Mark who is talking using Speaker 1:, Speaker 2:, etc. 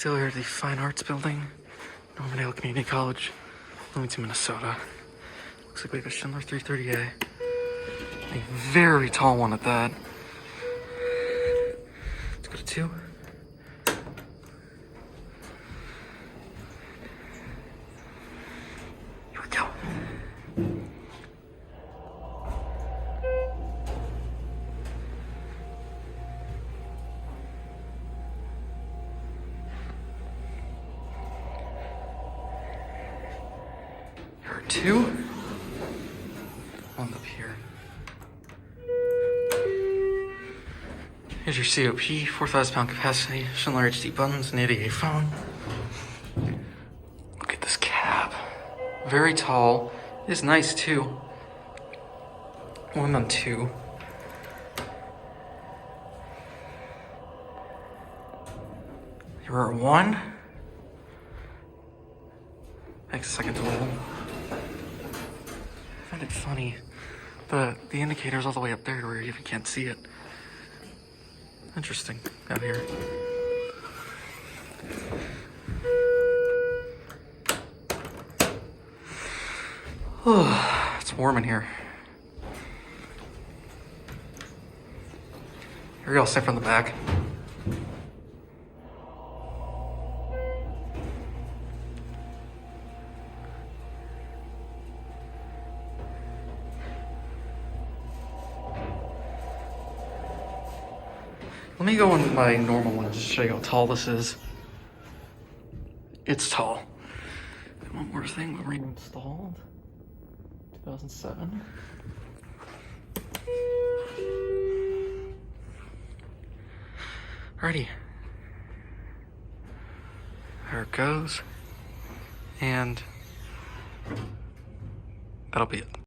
Speaker 1: Still here at the Fine Arts Building, Normandale Community College, Bloomington, Minnesota. Looks like we have a Schindler 330A. A very tall one at that. Let's go to 2. Here we go. Here are 2. One up here. Here's your COP, 4,000 pound capacity, Schindler HD buttons, and 88 phone. Look at this cab. Very tall. It is nice too. 1 on 2. Here are 1. Takes a second to roll. I find it funny. The indicator's all the way up there where you even can't see it. Interesting out here. Oh, it's warm in here. Here we go, step from the back. Let me go on my normal one and just show you how tall this is. It's tall. And one more thing, when we installed 2007. Alrighty. There it goes. And that'll be it.